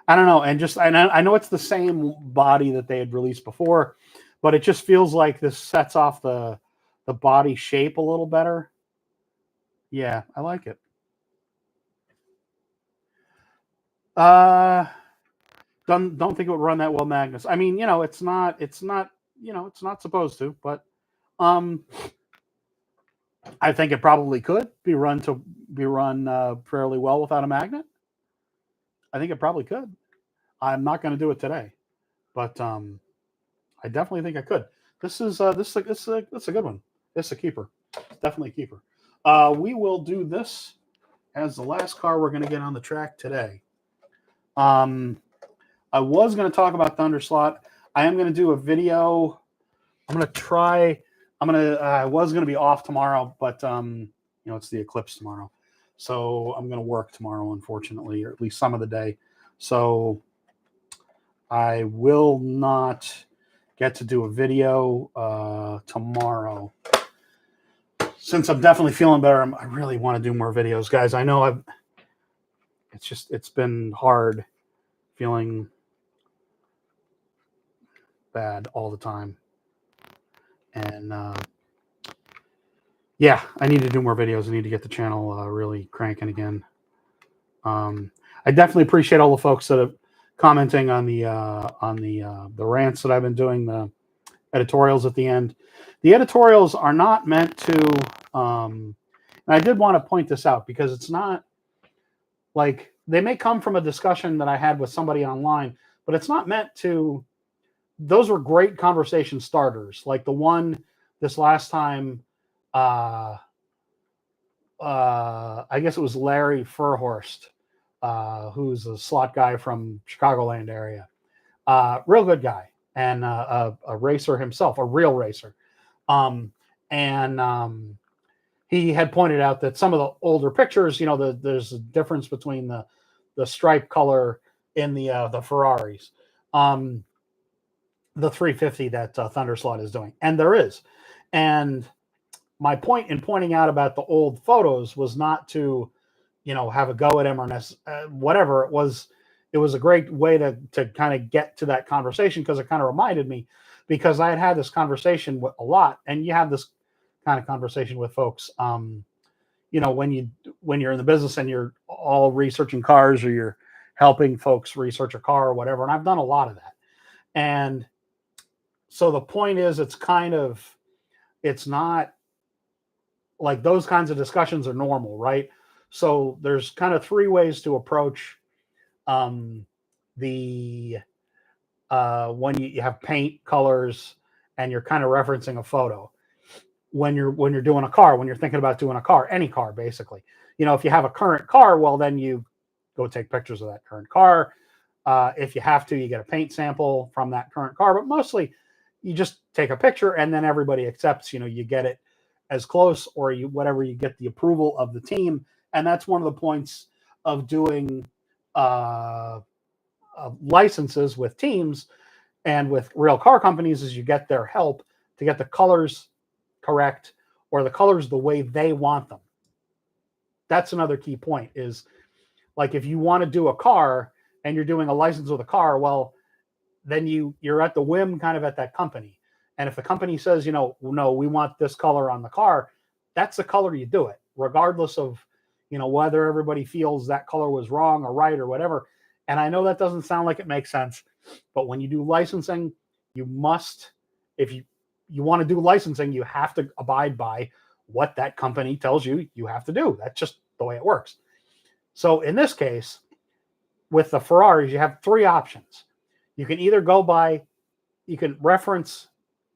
S1: I don't know, and I know it's the same body that they had released before, but it just feels like this sets off the body shape a little better. Yeah, I like it. Don't think it would run that well, Magnus. I mean, it's not supposed to, but I think it probably could be run fairly well without a magnet. I think it probably could. I'm not going to do it today, but I definitely think I could. This is a good one. It's a keeper. It's definitely a keeper. We will do this as the last car we're going to get on the track today. I was going to talk about Thunderslot. I am going to do a video. I was going to be off tomorrow, but it's the eclipse tomorrow. So I'm going to work tomorrow, unfortunately, or at least some of the day. So I will not get to do a video tomorrow. Since I'm definitely feeling better, I really want to do more videos, guys. I know it's been hard feeling bad all the time. And yeah, I need to do more videos. I need to get the channel really cranking again. I definitely appreciate all the folks that have commenting on the rants that I've been doing, the editorials at the end. The editorials are not meant to, and I did want to point this out because it's not like they may come from a discussion that I had with somebody online, but it's not meant to. Those were great conversation starters, like the one this last time. I guess it was Larry Furhorst, who's a slot guy from Chicagoland area. Real good guy and a racer himself, a real racer. He had pointed out that some of the older pictures, there's a difference between the stripe color in the Ferraris. The 350 that Thunderslot is doing. And there is. And my point in pointing out about the old photos was not to, have a go at him or whatever. It was a great way to kind of get to that conversation because it kind of reminded me because I had this conversation a lot, and you have this kind of conversation with folks, when you're in the business and you're all researching cars or you're helping folks research a car or whatever. And I've done a lot of that. And so the point is, it's not like those kinds of discussions are normal, right? So there's kind of three ways to approach the when you have paint, colors, and you're kind of referencing a photo. When you're doing a car, when you're thinking about doing a car, any car basically. If you have a current car, well, then you go take pictures of that current car. If you have to, you get a paint sample from that current car, but mostly you just take a picture and then everybody accepts, you get it as close or you get the approval of the team. And that's one of the points of doing licenses with teams and with real car companies is you get their help to get the colors correct or the colors the way they want them. That's another key point is like if you want to do a car and you're doing a license with a car, well, then you're at the whim kind of at that company. And if the company says, no, we want this color on the car, that's the color you do it, regardless of, whether everybody feels that color was wrong or right or whatever. And I know that doesn't sound like it makes sense, but when you do licensing, you must, if you want to do licensing, you have to abide by what that company tells you have to do. That's just the way it works. So in this case, with the Ferraris, you have three options. You can either you can reference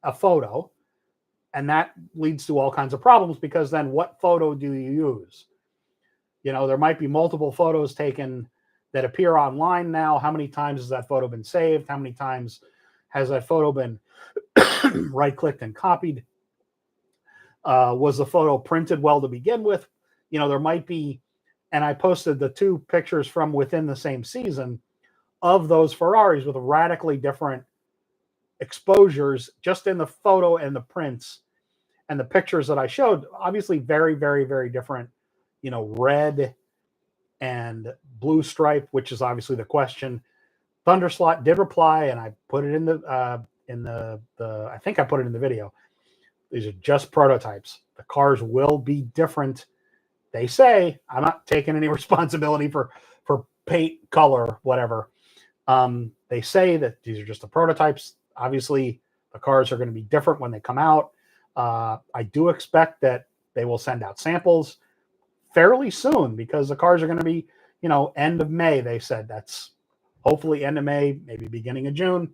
S1: a photo, and that leads to all kinds of problems because then what photo do you use? There might be multiple photos taken that appear online now. How many times has that photo been saved? How many times has that photo been right-clicked and copied? Was the photo printed well to begin with? There might be, and I posted the two pictures from within the same season of those Ferraris with radically different exposures just in the photo and the prints and the pictures that I showed. Obviously very, very, very different, red and blue stripe, which is obviously the question. Thunderslot did reply, and I put it in the I think I put it in the video. These are just prototypes. The cars will be different. They say, I'm not taking any responsibility for paint, color, whatever. They say that these are just the prototypes. Obviously, the cars are going to be different when they come out. I do expect that they will send out samples fairly soon because the cars are going to be, end of May. They said that's hopefully end of May, maybe beginning of June.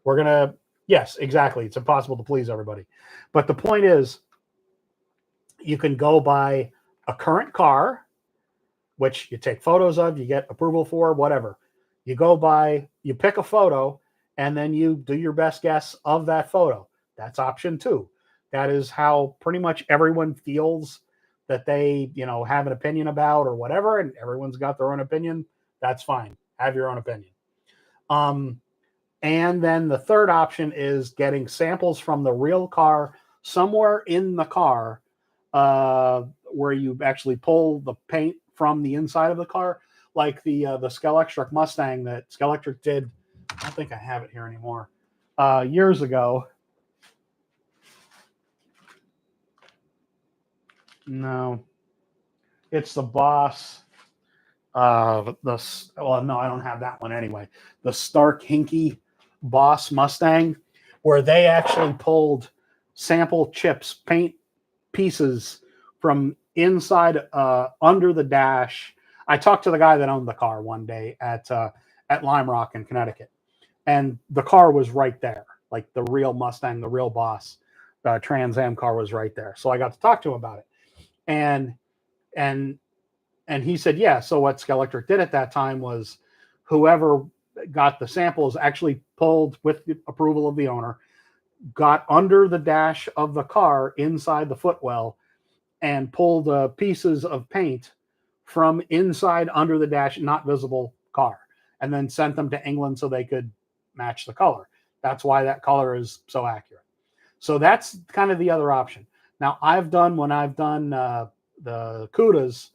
S1: We're going to, yes, exactly. It's impossible to please everybody. But the point is, you can go buy a current car, which you take photos of, you get approval for, whatever. You go buy, you pick a photo, and then you do your best guess of that photo. That's option 2. That is how pretty much everyone feels that they, have an opinion about or whatever, and everyone's got their own opinion. That's fine. Have your own opinion. And then the third option is getting samples from the real car somewhere in the car where you actually pull the paint from the inside of the car, like the Scalextric Mustang that Scalextric did. I don't think I have it here anymore. Years ago. No, it's the Boss. No, I don't have that one anyway. The Stark Hinky Boss Mustang, where they actually pulled sample chips, paint pieces from inside under the dash. I talked to the guy that owned the car one day at Lime Rock in Connecticut, and the car was right there, like the real Mustang, the real Boss Trans Am car was right there. So I got to talk to him about it, and he said, yeah. So what Scalextric did at that time was, whoever got the samples actually pulled with the approval of the owner, got under the dash of the car inside the footwell, and pulled pieces of paint from inside under the dash, not visible car, and then sent them to England so they could match the color. That's why that color is so accurate. So that's kind of the other option. Now, when I've done the CUDAs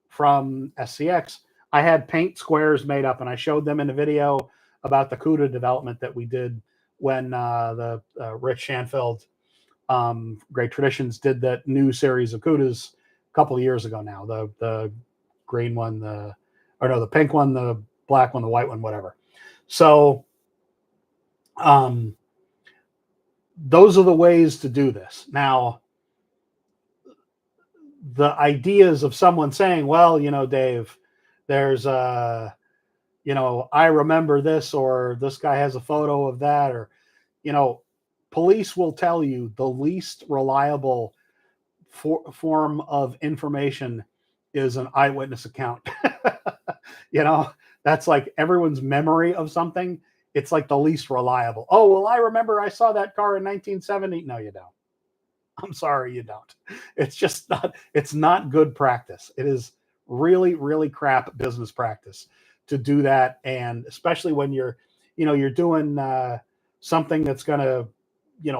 S1: from SCX, I had paint squares made up, and I showed them in a video about the CUDA development that we did when the Rich Shanfeld Great Traditions did that new series of CUDAs a couple of years ago now. The green one, the pink one, the black one, the white one, whatever. So Those are the ways to do this. Now, the ideas of someone saying, well, Dave, there's I remember this, or this guy has a photo of that, or police will tell you the least reliable form of information is an eyewitness account. That's like everyone's memory of something. It's like the least reliable. Oh, well, I remember I saw that car in 1970. No, you don't. I'm sorry, you don't. It's not good practice. It is really, really crap business practice to do that. And especially when you're doing something that's going to,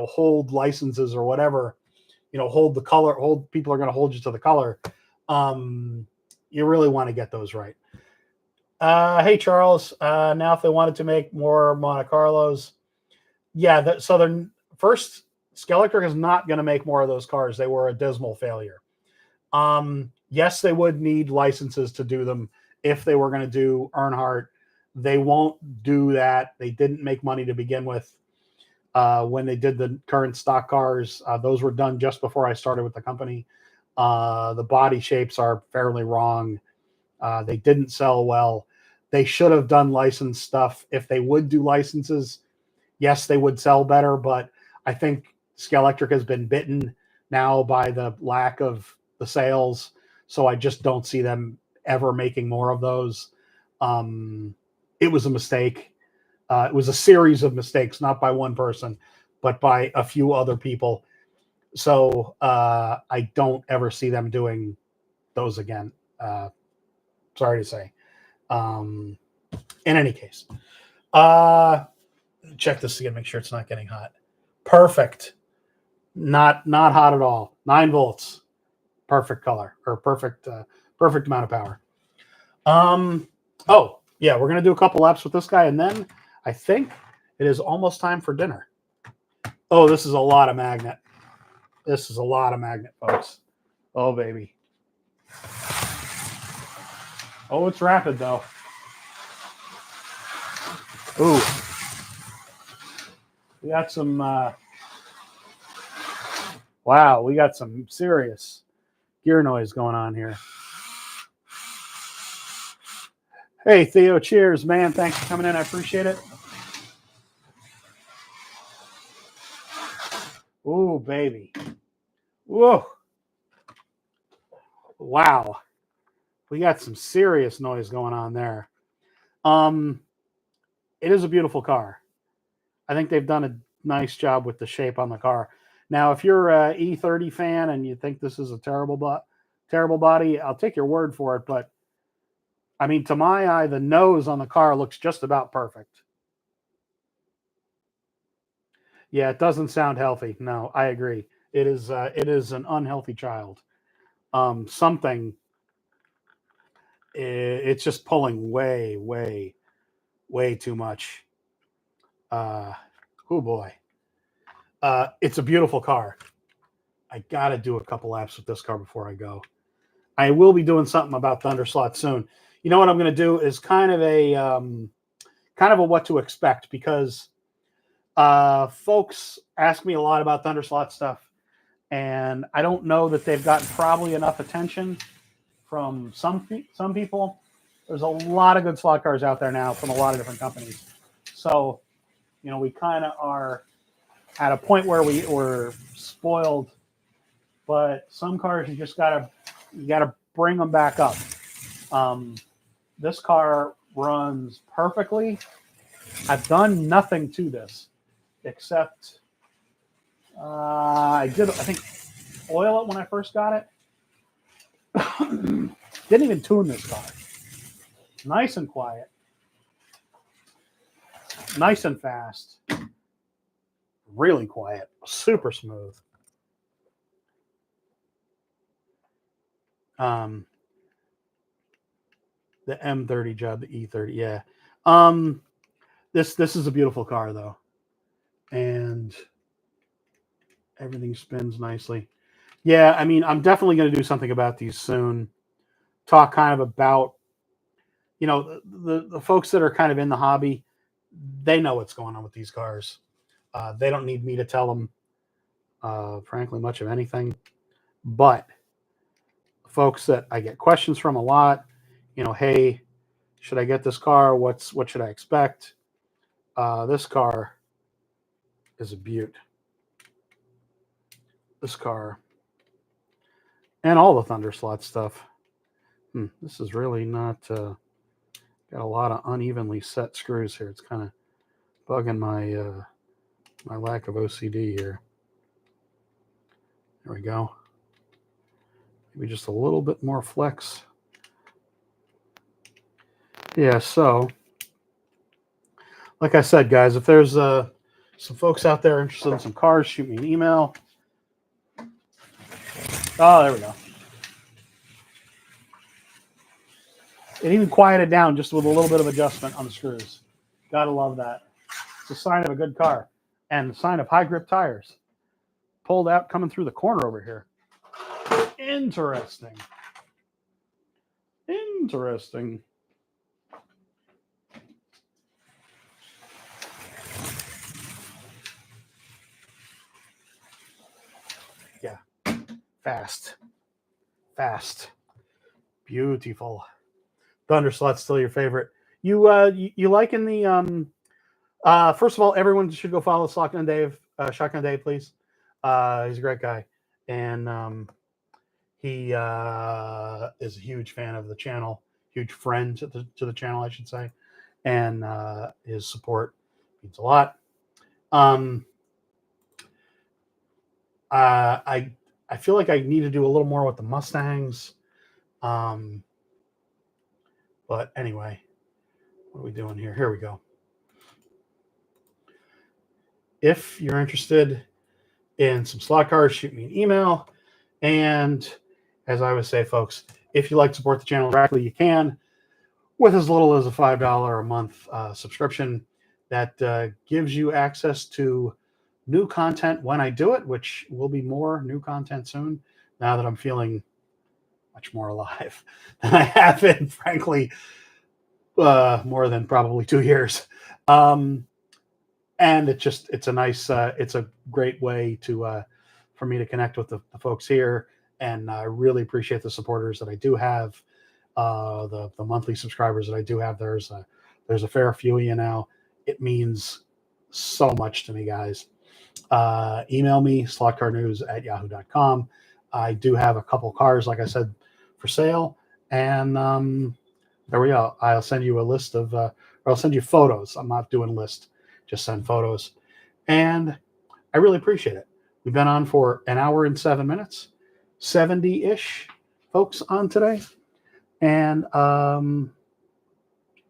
S1: hold licenses or whatever, hold the color, people are going to hold you to the color. You really want to get those right. Hey, Charles, now if they wanted to make more Monte Carlos, yeah, so they're first, Scalextric is not going to make more of those cars. They were a dismal failure. Yes, they would need licenses to do them if they were going to do Earnhardt. They won't do that. They didn't make money to begin with when they did the current stock cars. Those were done just before I started with the company. The body shapes are fairly wrong. They didn't sell well. They should have done licensed stuff. If they would do licenses, yes, they would sell better, but I think Scalextric has been bitten now by the lack of the sales, so I just don't see them ever making more of those. It was a mistake. It was a series of mistakes, not by one person, but by a few other people. So I don't ever see them doing those again. Sorry to say. In any case, check this again, make sure it's not getting hot. Perfect. Not hot at all. 9 volts. Perfect color, or perfect amount of power. Oh yeah, we're gonna do a couple laps with this guy, and then I think it is almost time for dinner. Oh, this is a lot of magnet. This is a lot of magnet, folks. Oh baby. Oh, it's rapid though. Ooh. We got some wow, we got some serious gear noise going on here. Hey, Theo, cheers, man. Thanks for coming in. I appreciate it. Ooh, baby. Whoa. Wow. We got some serious noise going on there. It is a beautiful car. I think they've done a nice job with the shape on the car. Now, if you're an E30 fan and you think this is a terrible body, I'll take your word for it. But I mean, to my eye, the nose on the car looks just about perfect. Yeah, it doesn't sound healthy. No, I agree. It is an unhealthy child. Something. It's just pulling way, way, way too much. Oh boy. It's a beautiful car. I gotta do a couple laps with this car before I go. I will be doing something about Thunderslot soon. You know what I'm going to do is kind of a what to expect, because folks ask me a lot about Thunderslot stuff, and I don't know that they've gotten probably enough attention from some people. There's a lot of good slot cars out there now from a lot of different companies. So, we kind of are at a point where we're spoiled, but some cars you gotta bring them back up. This car runs perfectly. I've done nothing to this except I think oil it when I first got it. Didn't even tune this car. Nice and quiet. Nice and fast. Really quiet. Super smooth. The M30 job, the E30, yeah. This is a beautiful car though, and everything spins nicely. Yeah, I mean, I'm definitely going to do something about these soon. Talk kind of about, the folks that are kind of in the hobby. they know what's going on with these cars. They don't need me to tell them, frankly, much of anything. But folks that I get questions from a lot, hey, should I get this car? What should I expect? This car is a beaut. This car and all the Thunder Slot stuff. This is really not got a lot of unevenly set screws here. It's kind of bugging my my lack of OCD here. There we go. Maybe just a little bit more flex. Yeah, so like I said, guys, if there's some folks out there interested in some cars, shoot me an email. Oh, there we go. It even quieted down just with a little bit of adjustment on the screws. Gotta love that. It's a sign of a good car and a sign of high grip tires. Pulled out coming through the corner over here. Interesting. Interesting. Yeah. Fast. Beautiful. Thunder Slot's still your favorite. You liking the first of all, everyone should go follow Shotgun Dave, please. He's a great guy, and he is a huge fan of the channel, huge friend to the channel, I should say, and his support means a lot. I feel like I need to do a little more with the Mustangs. But anyway, what are we doing here? Here we go. If you're interested in some slot cars, shoot me an email. And as I always say, folks, if you like to support the channel directly, you can with as little as a $5 a month subscription. That gives you access to new content when I do it, which will be more new content soon, now that I'm feeling much more alive than I have been, frankly, more than probably 2 years. And it's a nice, it's a great way to for me to connect with the folks here. And I really appreciate the supporters that I do have, the monthly subscribers that I do have. There's a fair few of you now. It means so much to me, guys. Email me, slotcarnews@yahoo.com. I do have a couple cars, like I said, for sale. And there we go. I'll send you a list of, or I'll send you photos. I'm not doing a list, just send photos. And I really appreciate it. We've been on for an hour and 7 minutes, 70-ish folks on today. And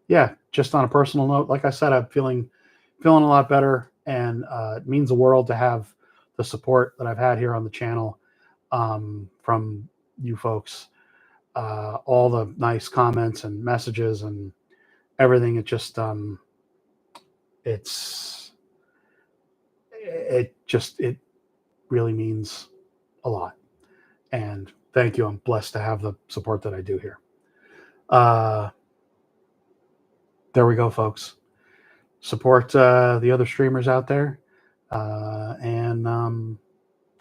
S1: yeah, just on a personal note, like I said, I'm feeling a lot better, and it means the world to have the support that I've had here on the channel from you folks. All the nice comments and messages and everything. It just it really means a lot. And thank you. I'm blessed to have the support that I do here. There we go, folks. Support the other streamers out there. And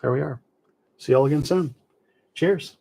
S1: there we are. See you all again soon. Cheers.